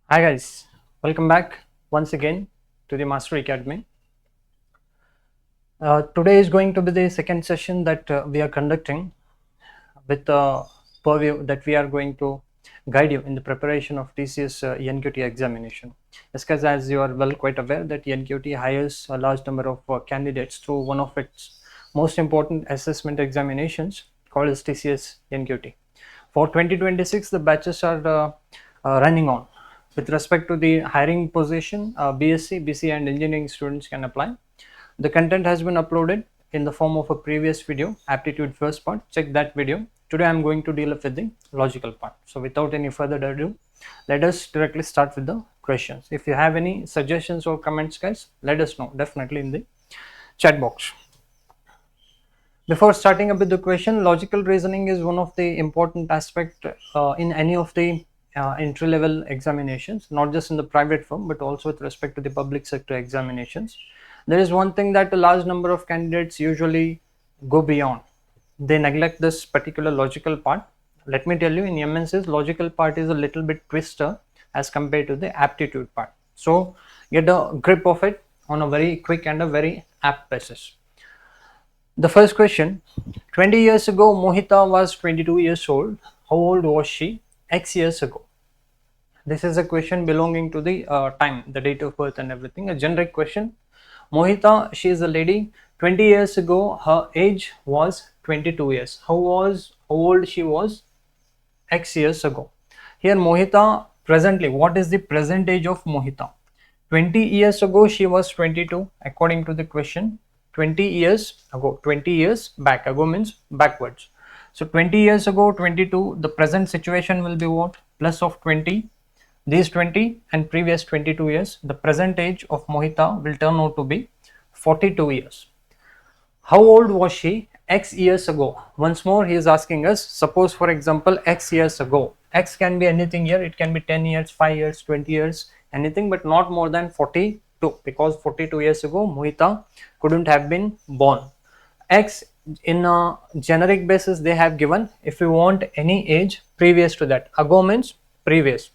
Hi guys, welcome back once again to the Master Academy. Today is going to be the second session that we are conducting with the purview that we are going to guide you in the preparation of TCS NQT examination. Yes, guys, as you are well quite aware that NQT hires a large number of candidates through one of its most important assessment examinations called as TCS NQT. For 2026, the batches are running on. With respect to the hiring position, BSc, BC and engineering students can apply. The content has been uploaded in the form of a previous video, Aptitude first part. Check that video. Today I am going to deal with the logical part. So without any further ado, let us directly start with the questions. If you have any suggestions or comments, guys, let us know definitely in the chat box. Before starting up with the question, logical reasoning is one of the important aspect in any of the entry level examinations, not just in the private firm but also with respect to the public sector examinations. There is one thing that a large number of candidates usually go beyond. They neglect this particular logical part. Let me tell you, in MNCs, logical part is a little bit twister as compared to the aptitude part. So get a grip of it on a very quick and a very apt basis. The first question, 20 years ago, Mohita was 22 years old. How old was she X years ago? This is a question belonging to the time, the date of birth and everything, a generic question. Mohita, she is a lady. 20 years ago, her age was 22 years. How old she was X years ago? Here, Mohita, presently, what is the present age of Mohita? 20 years ago, she was 22, according to the question. 20 years ago, 20 years back, ago means backwards. So 20 years ago, 22, the present situation will be what? Plus of 20, these 20 and previous 22 years, the present age of Mohita will turn out to be 42 years. How old was she X years ago? Once more, he is asking us, suppose for example, X years ago. X can be anything here, it can be 10 years, 5 years, 20 years, anything, but not more than 42, because 42 years ago, Mohita couldn't have been born. X in a generic basis, they have given, if you want any age previous to that, ago means previous,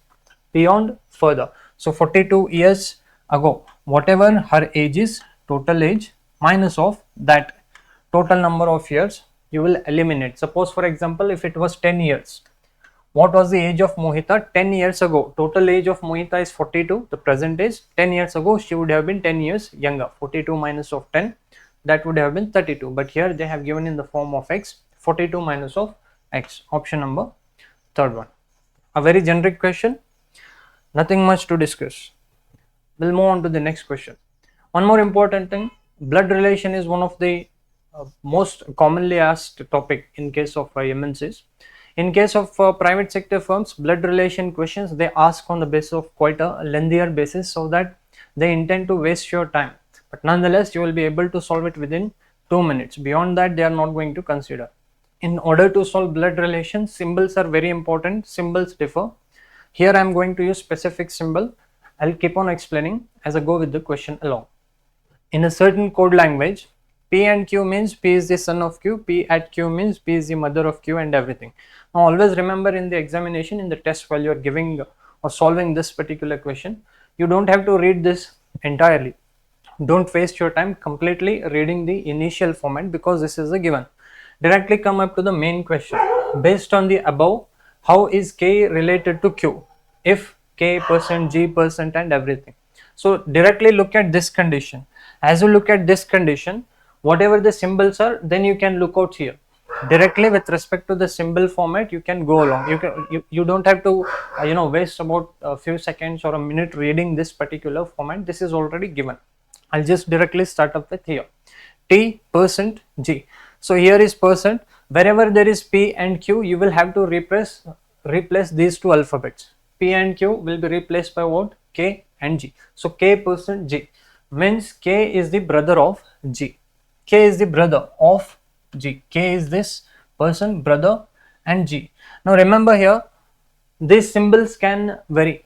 beyond, further. So 42 years ago, whatever her age is, total age minus of that total number of years, you will eliminate. Suppose for example, if it was 10 years, what was the age of Mohita 10 years ago? Total age of Mohita is 42, the present age. 10 years ago, she would have been 10 years younger. 42 minus of 10, that would have been 32. But here they have given in the form of X, 42 minus of X. Option number third one. A very generic question, nothing much to discuss. We'll move on to the next question. One more important thing, blood relation is one of the most commonly asked topic in case of MNCs. In case of private sector firms, blood relation questions they ask on the basis of quite a lengthier basis, so that they intend to waste your time. But nonetheless, you will be able to solve it within 2 minutes. Beyond that, they are not going to consider. In order to solve blood relation, symbols are very important. Symbols differ. Here I am going to use specific symbol. I'll keep on explaining as I go with the question along. In a certain code language, P and Q means P is the son of Q, P at Q means P is the mother of Q and everything. Now always remember, in the examination, in the test, while you are giving or solving this particular question, you don't have to read this entirely. Don't waste your time completely reading the initial format, because this is a given. Directly come up to the main question. Based on the above, how is K related to Q? If K percent, G percent and everything. So directly look at this condition. As you look at this condition, whatever the symbols are, then you can look out here. Directly with respect to the symbol format, you can go along. You don't have to waste about a few seconds or a minute reading this particular format. This is already given. I'll just directly start up with here. T percent G. So here is percent. Wherever there is P and Q, you will have to replace these two alphabets. P and Q will be replaced by what? K and G. So K percent G means K is the brother of G. K is the brother of G. K is this person, brother, and G. Now remember here, these symbols can vary.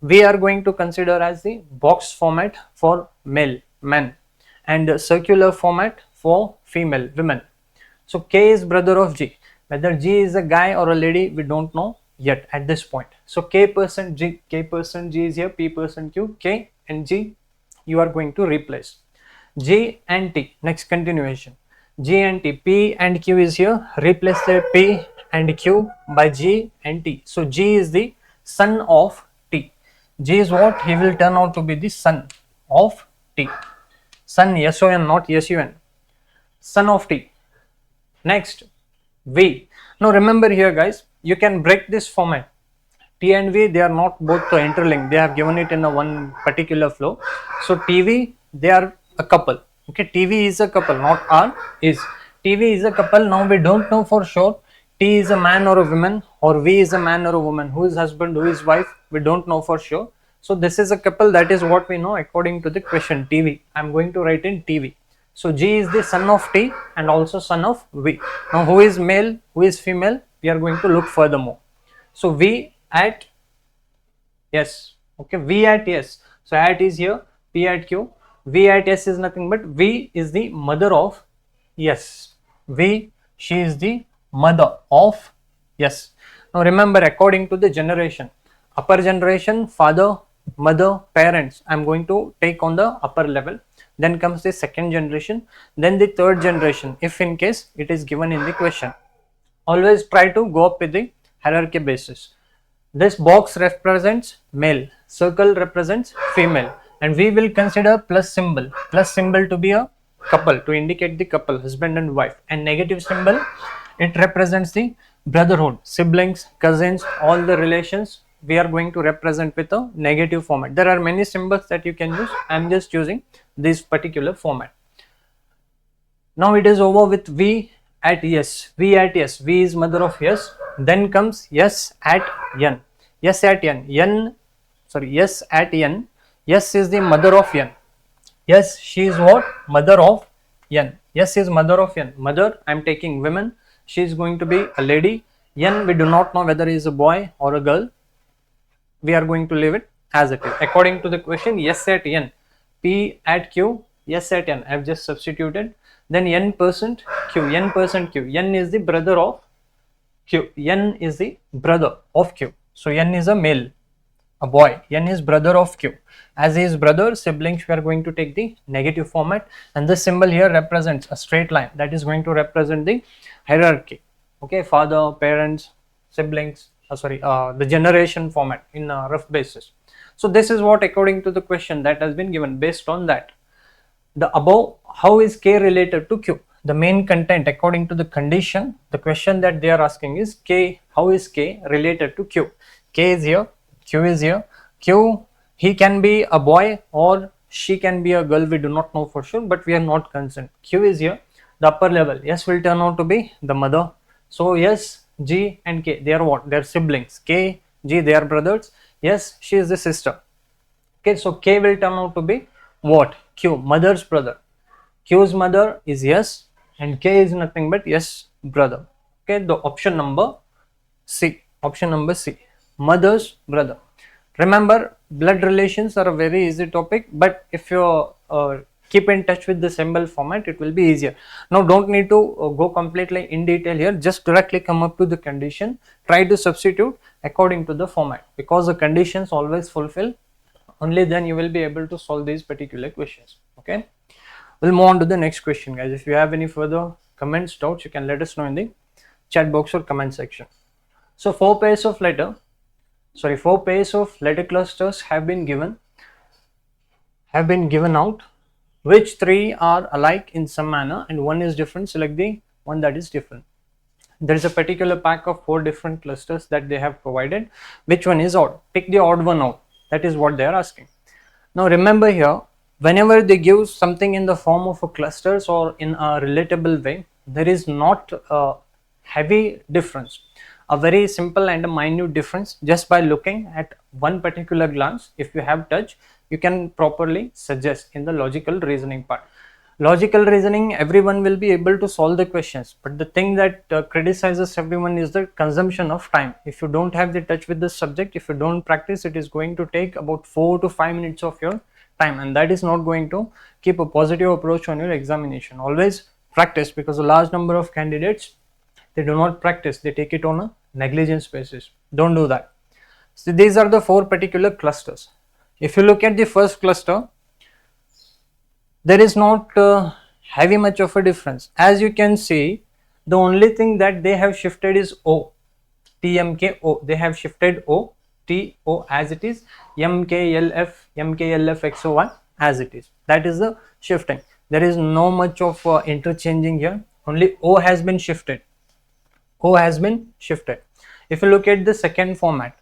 We are going to consider as the box format for male, men, and circular format for female, women. So K is brother of G. Whether G is a guy or a lady, we don't know. yet at this point. So K percent G is here, P percent Q, K and G you are going to replace. G and T, next continuation. G and T, P and Q is here, replace the P and Q by G and T. So G is the son of T. G is what? He will turn out to be the son of T. Son, S-O-N, not S-U-N. Son of T. Next, V. Now remember here guys, you can break this format. T and V, they are not both interlinked. They have given it in a one particular flow. So TV, they are a couple. Okay, TV is a couple, not R is. TV is a couple. Now we don't know for sure T is a man or a woman, or V is a man or a woman. Who is husband, who is wife? We don't know for sure. So this is a couple. That is what we know according to the question TV. I am going to write in TV. So G is the son of T and also son of V. Now who is male, who is female? We are going to look furthermore. So V at S. Okay, V at S. So at is here, P at Q. V at S is nothing but V is the mother of S. V, she is the mother of S. Now remember, according to the generation, upper generation, father, mother, parents, I am going to take on the upper level. Then comes the second generation, then the third generation, if in case it is given in the question. Always try to go up with the hierarchy basis. This box represents male, circle represents female, and we will consider plus symbol to be a couple, to indicate the couple, husband and wife, and negative symbol, it represents the brotherhood, siblings, cousins, all the relations we are going to represent with a negative format. There are many symbols that you can use. I am just using this particular format. Now it is over with V at S. V at S. V is mother of S. Then comes S at N. S at N. S at N. S is the mother of N. Yes, she is what? Mother of N. S is mother of N. Mother, I am taking women. She is going to be a lady. N, we do not know whether he is a boy or a girl. We are going to leave it as it is. According to the question, S at N. P at Q. S at N. I have just substituted. Then N percent Q. N percent Q. N is the brother of Q. N is the brother of Q. So N is a male, a boy. N is brother of Q. As he is brother, siblings, we are going to take the negative format, and this symbol here represents a straight line that is going to represent the hierarchy. Okay, father, parents, siblings, the generation format in a rough basis. So this is what according to the question that has been given. Based on that, the above, how is K related to Q? The main content according to the condition, the question that they are asking is K, how is K related to Q? K is here, Q is here. Q, he can be a boy or she can be a girl, we do not know for sure, but we are not concerned. Q is here, the upper level, S will turn out to be the mother. So yes, G and K, they are what? They are siblings. K, G, they are brothers. Yes, she is the sister. Okay, so K will turn out to be what? Q, mother's brother. Q's mother is S and K is nothing but S brother. Okay, the option number C. Option number C, mother's brother. Remember, blood relations are a very easy topic, but if you keep in touch with the symbol format, it will be easier. Now don't need to go completely in detail here, just directly come up to the condition, try to substitute according to the format, because the conditions always fulfill, only then you will be able to solve these particular questions. Okay, we'll move on to the next question, guys. If you have any further comments, doubts, you can let us know in the chat box or comment section. So 4 pairs of letter clusters have been given out. Which 3 are alike in some manner and 1 is different? Select the one that is different. There is a particular pack of 4 different clusters that they have provided. Which one is odd? Pick the odd one out. That is what they are asking. Now remember here, whenever they give something in the form of a clusters or in a relatable way, there is not a heavy difference. A very simple and a minute difference, just by looking at one particular glance. If you have touch, you can properly suggest in the logical reasoning part. Logical reasoning, everyone will be able to solve the questions, but the thing that criticizes everyone is the consumption of time. If you don't have the touch with the subject, if you don't practice, it is going to take about 4 to 5 minutes of your time, and that is not going to keep a positive approach on your examination. Always practice, because a large number of candidates, they do not practice, they take it on a negligence basis. Don't do that. So these are the 4 particular clusters. If you look at the first cluster, there is not heavy much of a difference. As you can see, the only thing that they have shifted is O, TMKO. They have shifted O, TO as it is, MKLF, MKLF as it is. That is the shifting. There is no much of interchanging here. Only O has been shifted. O has been shifted. If you look at the second format,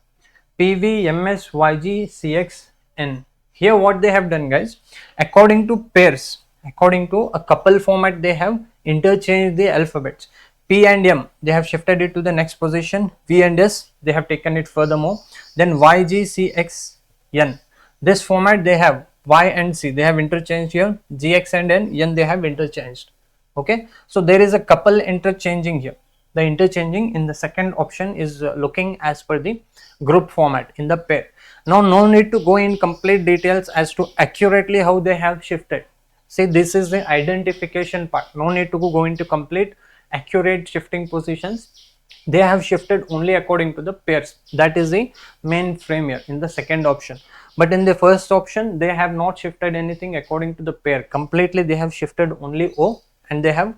PV, MS, YG, CX, N. Here what they have done, guys, according to pairs, according to a couple format, they have interchanged the alphabets. P and M, they have shifted it to the next position. V and S, they have taken it furthermore. Then YG, CX, N. This format they have Y and C, they have interchanged here. GX and N, they have interchanged. Okay, so there is a couple interchanging here. The interchanging in the second option is looking as per the group format in the pair. Now no need to go in complete details as to accurately how they have shifted. See, this is the identification part. No need to go into complete accurate shifting positions. They have shifted only according to the pairs. That is the main frame here in the second option. But in the first option, they have not shifted anything according to the pair. Completely they have shifted only O, and they have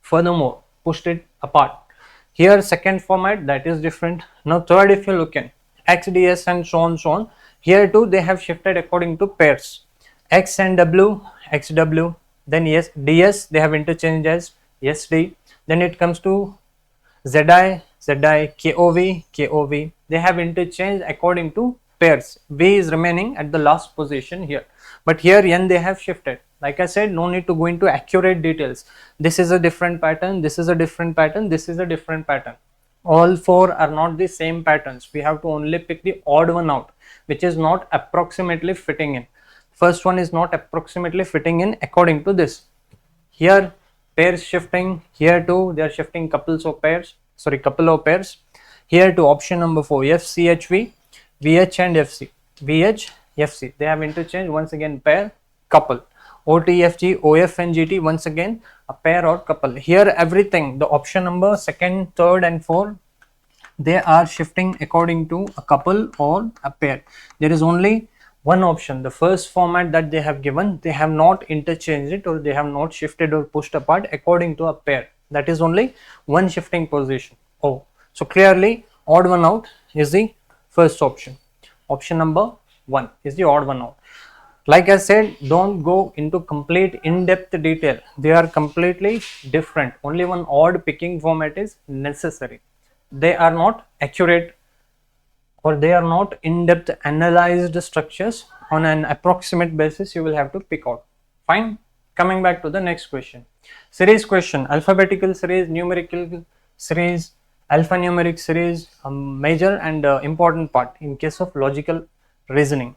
furthermore pushed it apart. Here second format, that is different. Now third, if you look in XDS and so on, here too they have shifted according to pairs. X and W, XW, then yes, DS they have interchanged as SD. Then it comes to ZI, KOV, KOV. They have interchanged according to pairs. V is remaining at the last position here. But here N they have shifted. Like I said, no need to go into accurate details. This is a different pattern, this is a different pattern, this is a different pattern. All 4 are not the same patterns. We have to only pick the odd one out, which is not approximately fitting in. First one is not approximately fitting in according to this. Here pairs shifting, here too they are shifting couple of pairs. Here to option number 4, FCHV, VH and FC. VH, FC. They have interchanged once again pair, couple. OTFG, OF and GT, once again a pair or couple. Here everything, the option number 2nd, 3rd and 4th, they are shifting according to a couple or a pair. There is only one option, the first format that they have given, they have not interchanged it, or they have not shifted or pushed apart according to a pair. That is only one shifting position. Oh, so clearly odd one out is the first option. Option number 1 is the odd one out. Like I said, don't go into complete in-depth detail. They are completely different. Only one odd picking format is necessary. They are not accurate, or they are not in-depth analyzed structures. On an approximate basis, you will have to pick out. Fine. Coming back to the next question. Series question, alphabetical series, numerical series, alphanumeric series, a major and important part in case of logical reasoning.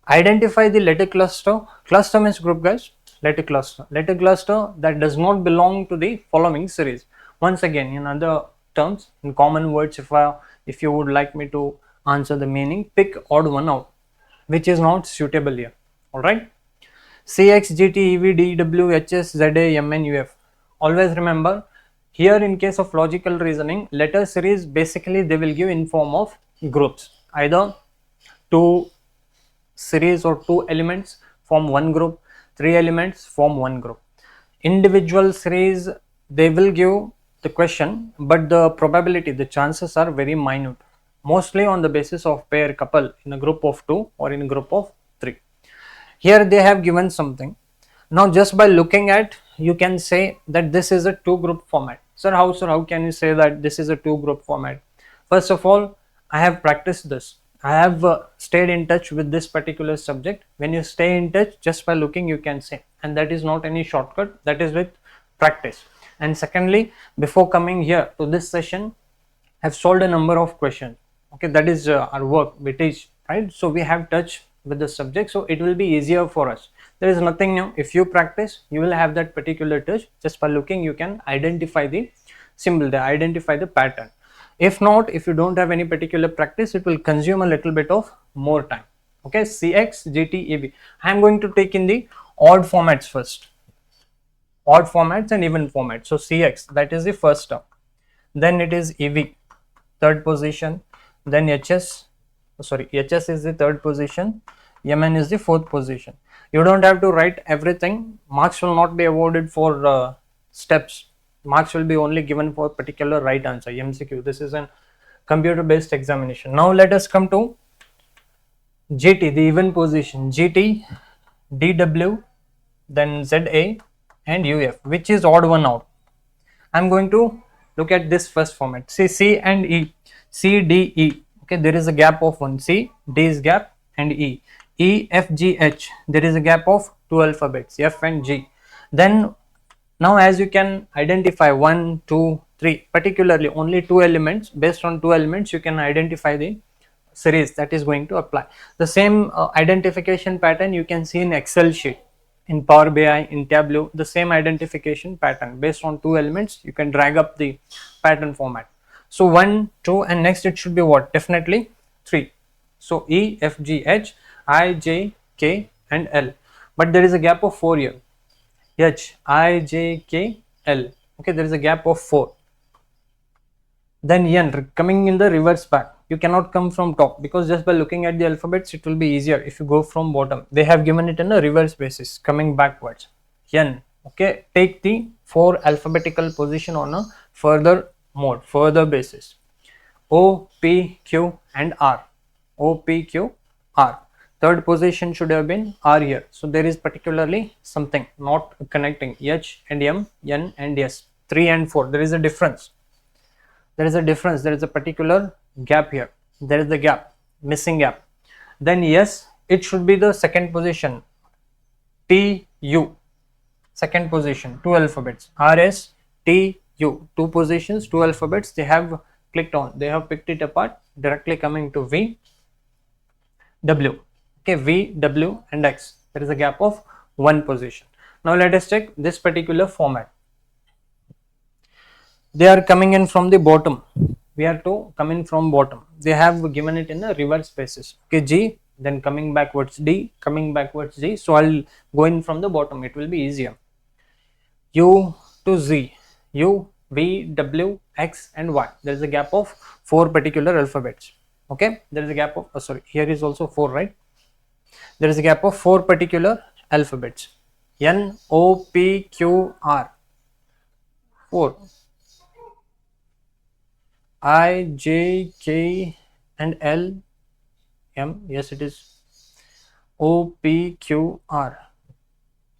Identify the letter cluster. Cluster means group, guys. Letter cluster. Letter cluster that does not belong to the following series. Once again, in other terms, in common words, if you would like me to answer the meaning, pick odd one out, which is not suitable here. Alright. CX, GT, EV, DW, HS, ZA, MN, UF. Always remember, here in case of logical reasoning, letter series basically they will give in form of groups. Either 2 series or 2 elements form one group, 3 elements form one group. Individual series, they will give the question, but the probability, the chances are very minute, mostly on the basis of pair, couple in a group of 2 or in a group of 3. Here they have given something. Now just by looking at, you can say that this is a 2 group format. Sir, how can you say that this is a 2 group format? First of all, I have practiced this. I have stayed in touch with this particular subject. When you stay in touch, just by looking you can say, and that is not any shortcut, that is with practice. And secondly, before coming here to this session, I have solved a number of questions. Okay, that is our work, we teach, right? So we have touch with the subject, so it will be easier for us. There is nothing new. If you practice, you will have that particular touch. Just by looking, you can identify the symbol, identify the pattern. If not, if you don't have any particular practice, it will consume a little bit of more time. Okay, CX, GT, EV. I am going to take in the odd formats first. Odd formats and even formats. So CX, that is the first term. Then it is EV. third position, then HS, sorry, HS is the third position, MN is the fourth position. You don't have to write everything. Marks will not be awarded for steps. Marks will be only given for particular right answer, MCQ. This is a computer based examination. Now let us come to GT, the even position, GT, DW, then ZA and UF, which is odd one out. I'm going to look at this first format. See, C and E, C, D, E. Okay, there is a gap of 1. C, D is gap, and E. E, F, G, H. There is a gap of 2 alphabets, F and G. Then now as you can identify 1, 2, 3, particularly only 2 elements. Based on 2 elements, you can identify the series that is going to apply. The same identification pattern you can see in Excel sheet, in Power BI, in Tableau, the same identification pattern. Based on 2 elements, you can drag up the pattern format. So 1, 2, and next it should be what? Definitely 3. So E, F, G, H, I, J, K and L. But there is a gap of 4 here. H, I, J, K, L. Okay, there is a gap of 4. Then N, coming in the reverse back. You cannot come from top, because just by looking at the alphabets it will be easier if you go from bottom. They have given it in a reverse basis, coming backwards. N, okay, take the 4 alphabetical position on a further mode, further basis. O, P, Q and R. O, P, Q, R. Third position should have been R here. So there is particularly something not connecting H and M, N and S. 3 and 4, there is a difference. There is a difference, there is a particular gap here. There is the gap, missing gap. Then yes, it should be the second position. T, U, second position, 2 alphabets. R, S, T, U, 2 positions, 2 alphabets. They have clicked on, they have picked it apart, directly coming to V, W. Okay, V, W and X. There is a gap of 1 position. Now let us check this particular format. They are coming in from the bottom. We are to come in from bottom. They have given it in a reverse basis. Okay, G, then coming backwards D, coming backwards G. So I'll go in from the bottom. It will be easier. U to Z, U, V, W, X and Y. There is a gap of 4 particular alphabets. Okay, there is a gap of, sorry, here is also 4, right? There is a gap of 4 particular alphabets. N, O, P, Q, R. 4. I, J, K and L, M, yes it is, O, P, Q, R.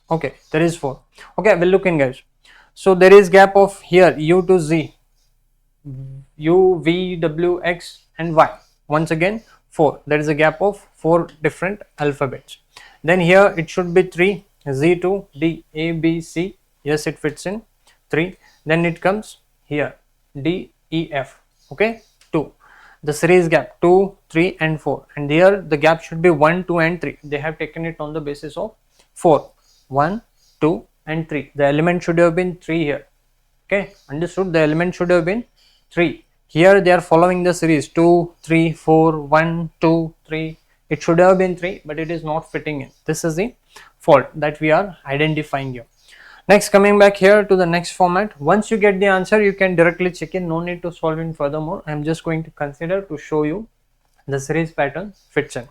Okay, there is 4. Okay, we'll look in, guys. So there is gap of here U to Z, U, V, W, X and Y. Once again 4. There is a gap of 4 different alphabets. Then here it should be 3, Z to D, A, B, C. Yes, it fits in 3. Then it comes here D, E, F. Okay, 2. The series gap 2, 3 and 4, and here the gap should be 1, 2 and 3. They have taken it on the basis of 4. 1, 2 and 3. The element should have been 3 here. Okay, understood? The element should have been 3. Here they are following the series 2, 3, 4, 1, 2, 3. It should have been 3, but it is not fitting in. This is the fault that we are identifying here. Next, coming back here to the next format. Once you get the answer, you can directly check in. No need to solve in furthermore. I am just going to consider to show you the series pattern fits in.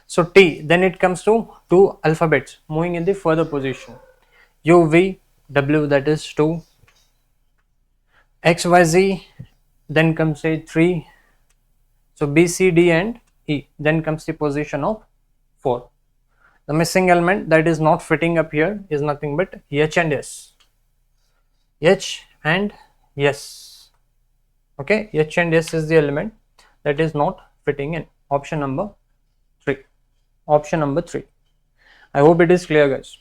So T, then it comes to 2 alphabets moving in the further position. U, V, W, that is 2. X, Y, Z, then comes a 3. So B, C, D and E. Then comes the position of 4. The missing element that is not fitting up here is nothing but H and S. H and S. Okay, H and S is the element that is not fitting in. Option number 3. Option number 3. I hope it is clear, guys.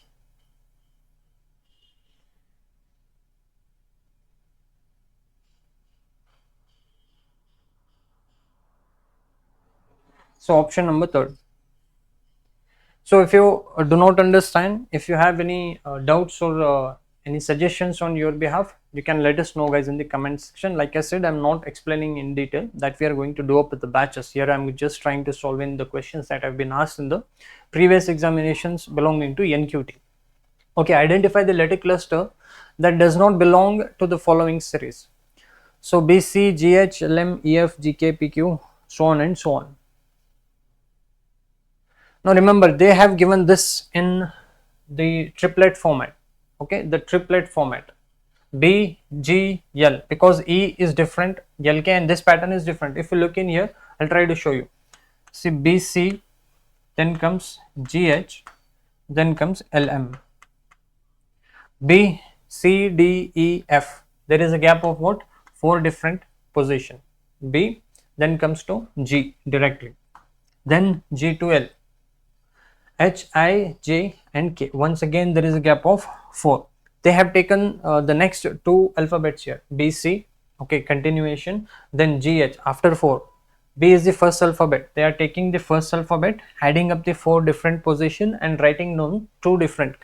So option number 3. So if you do not understand, if you have any doubts or any suggestions on your behalf, you can let us know, guys, in the comment section. Like I said, I'm not explaining in detail that we are going to do up with the batches. Here I'm just trying to solve in the questions that have been asked in the previous examinations belonging to NQT. Okay, identify the letter cluster that does not belong to the following series. So BC, GH, LM, EF, GK, PQ, so on and so on. Now remember, they have given this in the triplet format. Okay, the triplet format. B, G, L, because E is different, LK, and this pattern is different. If you look in here, I'll try to show you. See, BC, then comes GH, then comes LM. B, C, D, E, F. There is a gap of what? 4 different position. B, then comes to G directly. Then G to L. H, I, J and K. Once again there is a gap of 4. They have taken the next 2 alphabets here. B, C, okay, continuation, then G, H after 4. B is the first alphabet. They are taking the first alphabet, adding up the 4 different position and writing down 2 different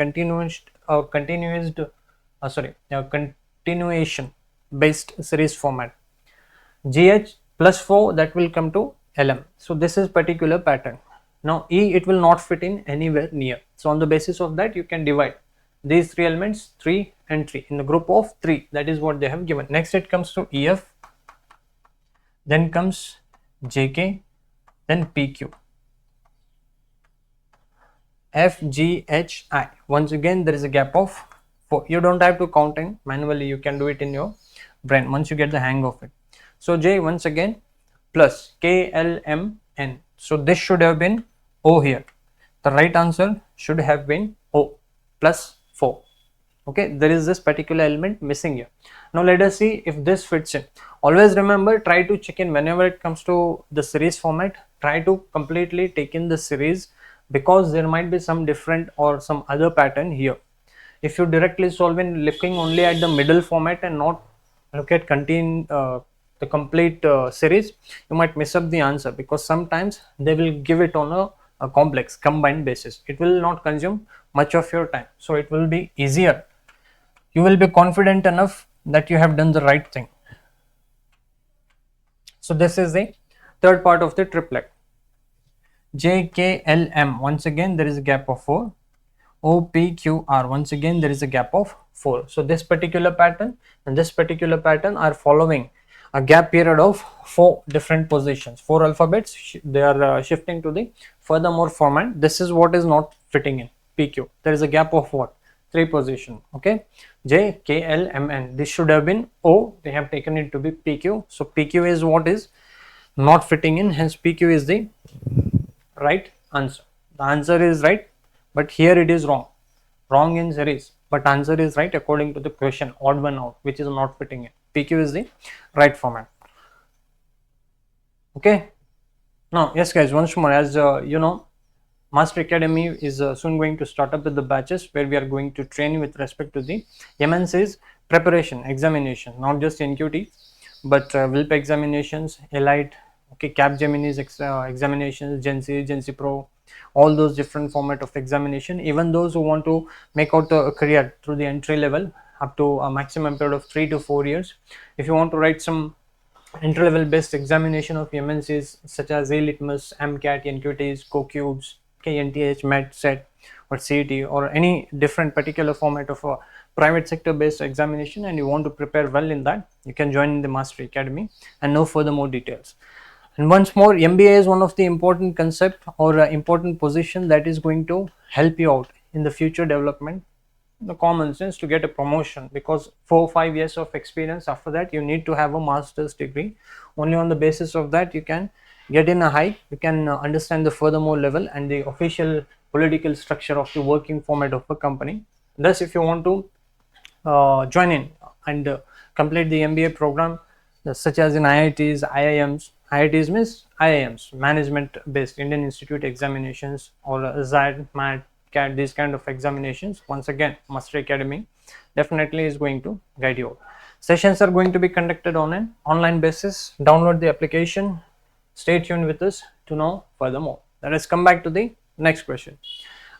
continuation based series format. GH plus 4, that will come to LM. So this is particular pattern. Now E, it will not fit in anywhere near. So on the basis of that, you can divide these 3 elements, 3 and 3, in the group of 3. That is what they have given. Next it comes to EF, then comes JK, then PQ, F, G, H, I. Once again there is a gap of 4. You don't have to count in manually, you can do it in your brain once you get the hang of it. So J, once again, plus K, L, M, N. So this should have been O here. The right answer should have been O plus 4. Okay, there is this particular element missing here. Now let us see if this fits in. Always remember, try to check in whenever it comes to the series format. Try to completely take in the series, because there might be some different or some other pattern here. If you directly solve in looking only at the middle format and not look at the complete series, you might miss up the answer, because sometimes they will give it on a complex combined basis. It will not consume much of your time, so it will be easier. You will be confident enough that you have done the right thing. So this is the third part of the triplet. J, K, L, M. Once again there is a gap of 4. O, P, Q, R. Once again there is a gap of 4. So this particular pattern and this particular pattern are following a gap period of 4 different positions. 4 alphabets, they are shifting to the furthermore format. This is what is not fitting in PQ. There is a gap of what? 3 position. Okay, J, K, L, M, N. This should have been O. They have taken it to be PQ. So PQ is what is not fitting in. Hence PQ is the right answer. The answer is right, but here it is wrong. Wrong in series, but answer is right according to the question, odd one out, which is not fitting in. PQ is the right format. Okay. Now, yes guys, once more, as you know, Master Academy is soon going to start up with the batches where we are going to train you with respect to the MNC's preparation examination, not just NQT, but WILP examinations, Elite, okay, Capgemini's examinations, Gen C Pro, all those different format of examination. Even those who want to make out a career through the entry level up to a maximum period of 3 to 4 years. If you want to write some entry level based examination of MNCs such as A-Litmus, MCAT, NQTs, CoCubes, NTH, MET, SET or CET, or any different particular format of a private sector based examination, and you want to prepare well in that, you can join in the Master Academy and know further more details. And once more, MBA is one of the important concept or important position that is going to help you out in the future development, the common sense to get a promotion, because 4 or 5 years of experience, after that you need to have a master's degree. Only on the basis of that you can get in a hike, you can understand the furthermore level and the official political structure of the working format of a company. Thus, if you want to join in and complete the MBA program, such as in IITs, IIMs. IITs means IIMs, management based Indian Institute examinations, or ZAD, MAT, CAT, these kind of examinations. Once again, Master Academy definitely is going to guide you out. Sessions are going to be conducted on an online basis. Download the application. Stay tuned with us to know furthermore. Let us come back to the next question.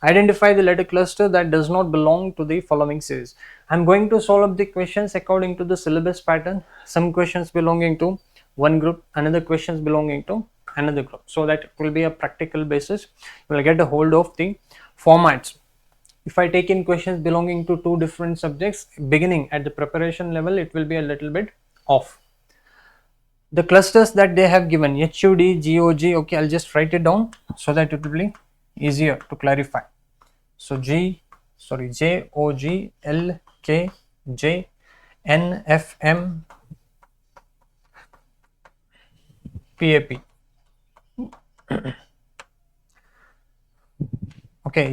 Identify the letter cluster that does not belong to the following series. I am going to solve up the questions according to the syllabus pattern. Some questions belonging to one group, another questions belonging to another group, so that it will be a practical basis. You will get a hold of the formats. If I take in questions belonging to 2 different subjects beginning at the preparation level, it will be a little bit off. the clusters that they have given HUD, GOG, okay, I'll just write it down so that it will be easier to clarify. So JOG, LK, NFM, PAP. Okay,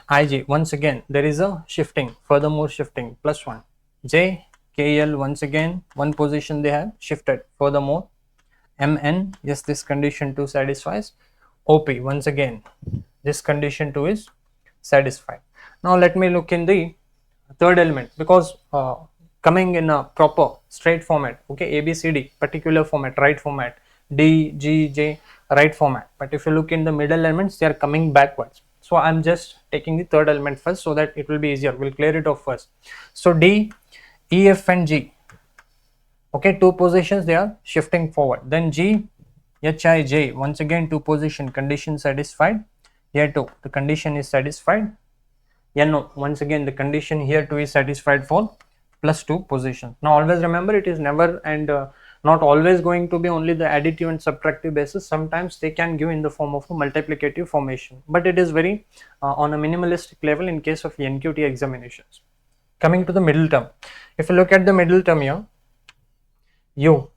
HIJ, once again there is a shifting, furthermore shifting, +1. JKL, once again one position they have shifted, furthermore. MN, yes, this condition 2 satisfies. OP, once again this condition 2 is satisfied. Now let me look in the third element, because coming in a proper straight format, okay, ABCD particular format, right format, D, G, J, right format, but if you look in the middle elements, they are coming backwards. So I'm just taking the third element first so that it will be easier. We'll clear it off first. So D, E, F and G, okay, 2 positions they are shifting forward. Then G, H, I, J, once again 2 position, condition satisfied. Here too the condition is satisfied. No, once again the condition here too is satisfied for +2 positions. Now always remember, it is never and not always going to be only the additive and subtractive basis. Sometimes they can give in the form of a multiplicative formation, but it is very on a minimalistic level in case of NQT examinations. Coming to the middle term, if you look at the middle term here, U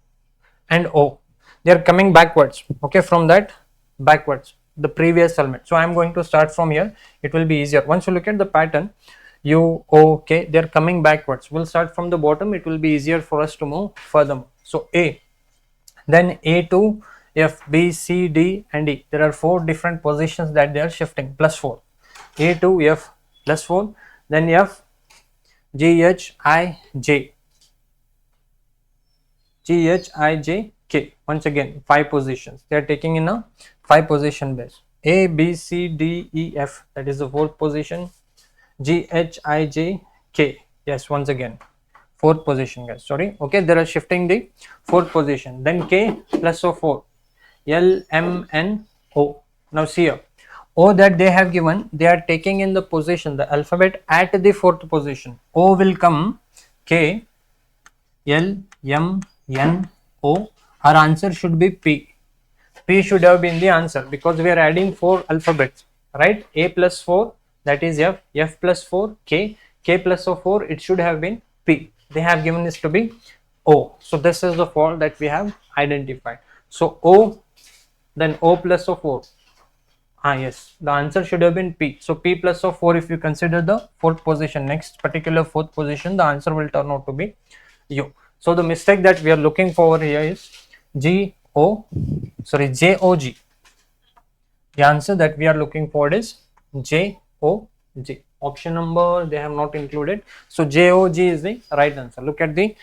and O, they are coming backwards, okay, from that backwards the previous element. So I am going to start from here, it will be easier. Once you look at the pattern, U, O, K, they are coming backwards. We'll start from the bottom, it will be easier for us to move further. So A, then A to F, B, C, D and E, there are 4 different positions that they are shifting, +4. A to F, +4, then F, G, H, I, J, G, H, I, J, K, once again 5 positions, they are taking in a 5 position base. A, B, C, D, E, F, that is the 4th position. G, H, I, J, K, yes, once again 4th position, guys, sorry, okay, they are shifting the 4th position. Then K +4, L, M, N, O. Now see here, O that they have given, they are taking in the position, the alphabet at the 4th position. O will come K, L, M, N, O. Our answer should be P. P should have been the answer because we are adding 4 alphabets, right? A +4, that is F, F +4, K, K +4, it should have been P. They have given this to be O. So this is the fault that we have identified. So O, then O +4. Yes, the answer should have been P. So P +4, if you consider the 4th position, next particular 4th position, the answer will turn out to be U. So the mistake that we are looking for here is JOG. The answer that we are looking for is JOG. Option number they have not included. So JOG is the right answer. Look at the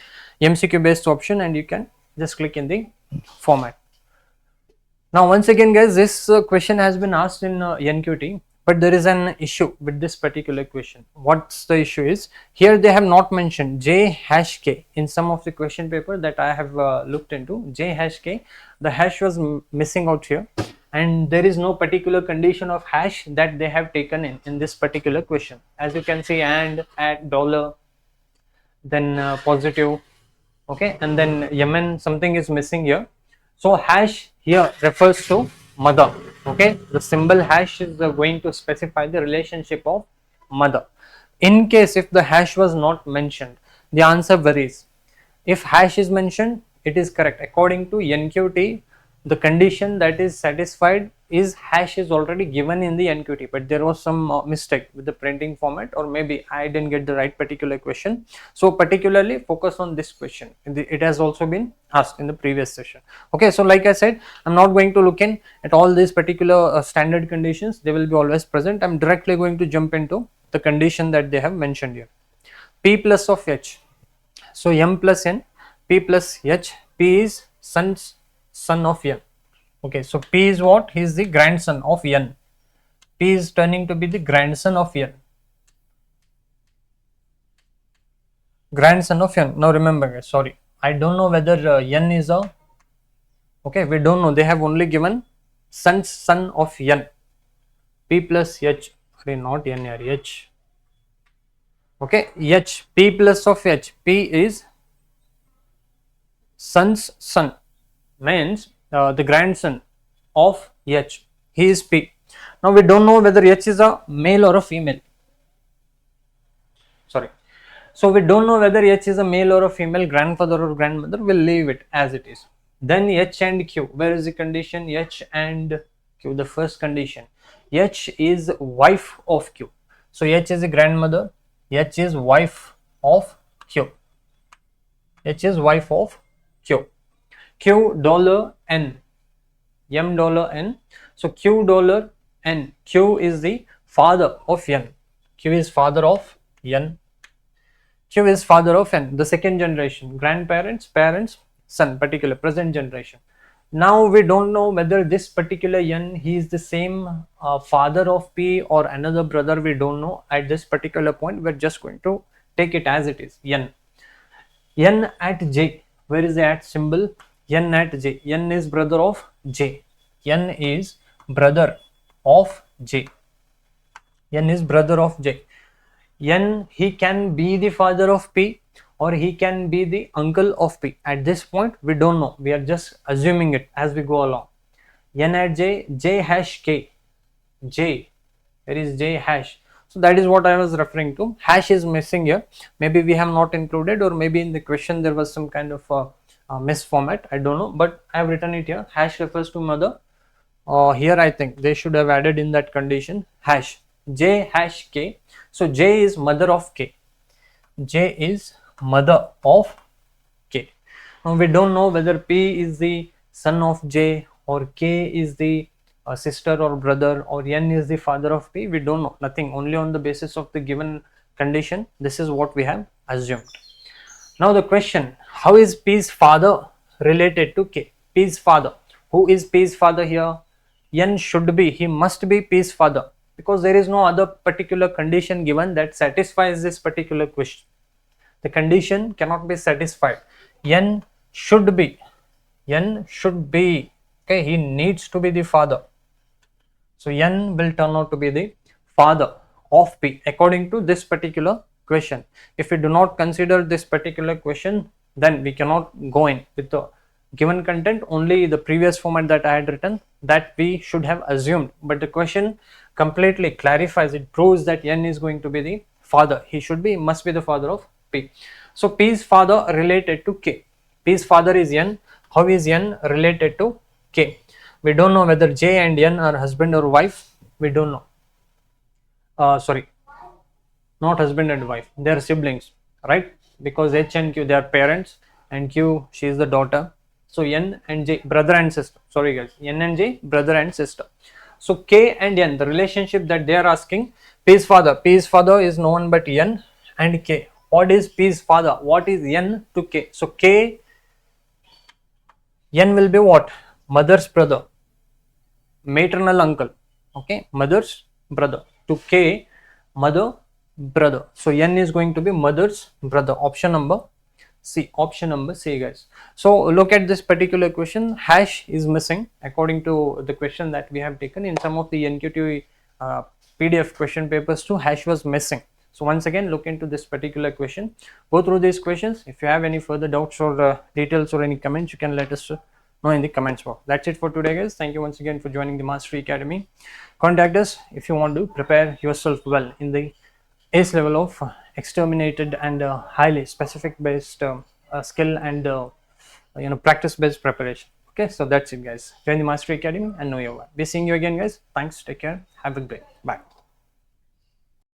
MCQ based option and you can just click in the format. Now once again guys, this question has been asked in NQT, but there is an issue with this particular question. What's the issue is, here they have not mentioned J#K in some of the question paper that I have looked into. J#K, the hash was missing out here, and there is no particular condition of hash that they have taken in this particular question. As you can see, and, at, dollar, then positive, okay, and then Yemen, something is missing here. So hash here refers to mother, okay, the symbol hash is going to specify the relationship of mother. In case if the hash was not mentioned, the answer varies. If hash is mentioned, it is correct. According to NQT, the condition that is satisfied is hash is already given in the NQT, but there was some mistake with the printing format, or maybe I didn't get the right particular question. So particularly focus on this question. It has also been asked in the previous session. Okay, so like I said, I'm not going to look in at all these particular standard conditions. They will be always present. I'm directly going to jump into the condition that they have mentioned here. P plus of H. So M plus N, P plus H. P is son of N. Okay, so P is what? He is the grandson of N. P is turning to be the grandson of N. Grandson of N. Now remember guys, sorry, I don't know whether N is a, okay, we don't know. They have only given son of N. P plus H, sorry, not N here, H. Okay, H, P plus of H. P is son's son. means the grandson of H. He is P. Now we don't know whether H is a male or a female. Sorry. So we don't know whether H is a male or a female, grandfather or grandmother. We'll leave it as it is. Then H and Q. Where is the condition? H and Q. The first condition. H is wife of Q. So H is a grandmother. H is wife of Q. H is wife of Q. Q dollar N. M dollar N. So Q dollar N. Q is the father of N. Q is father of N. Q is father of N. The second generation. Grandparents, parents, son, particular present generation. Now we don't know whether this particular N, he is the same father of P or another brother. We don't know at this particular point. We're just going to take it as it is. N. N at J. Where is the at symbol? N at J. N is brother of J. N is brother of J. N is brother of J. N, he can be the father of P or he can be the uncle of P. At this point, we don't know. We are just assuming it as we go along. N at J, J hash K. J, there is J hash. So that is what I was referring to. Hash is missing here. Maybe we have not included, or maybe in the question there was some kind of misformat. I don't know, but I have written it here. Hash refers to mother. Here I think they should have added in that condition hash. J hash K. So J is mother of K. J is mother of K. Now we don't know whether P is the son of J or K is the sister or brother or N is the father of P. We don't know. Nothing. Only on the basis of the given condition. This is what we have assumed. Now the question, how is P's father related to K? P's father. Who is P's father here? N should be, he must be P's father, because there is no other particular condition given that satisfies this particular question. The condition cannot be satisfied. N should be, okay, he needs to be the father. So N will turn out to be the father of P according to this particular question. If we do not consider this particular question, then we cannot go in with the given content. Only the previous format that I had written, that we should have assumed, but the question completely clarifies, it proves that N is going to be the father. He must be the father of P. So P's father related to K. P's father is N. How is N related to K? We don't know whether J and N are husband or wife. We don't know. Sorry, not husband and wife. They are siblings, right? Because H and Q, they are parents, and Q, she is the daughter. So N and J, brother and sister. Sorry guys, N and J, brother and sister. So K and N, the relationship that they are asking, P's father. P's father is no one but N and K. What is P's father? What is N to K? So K, N will be what? Mother's brother, maternal uncle. Okay, mother's brother. To K, mother, brother. So N is going to be mother's brother. Option number C. Option number C, guys. So look at this particular question. Hash is missing according to the question that we have taken. In some of the NQT PDF question papers too, hash was missing. So once again, look into this particular question. Go through these questions. If you have any further doubts or details or any comments, you can let us know in the comments box. That's it for today, guys. Thank you once again for joining the Mastery Academy. Contact us if you want to prepare yourself well in the ace level of exterminated and highly specific based skill and practice based preparation. Okay, so that's it, guys. Join the Mastery Academy and know your work. Be seeing you again, guys. Thanks. Take care. Have a great day. Bye.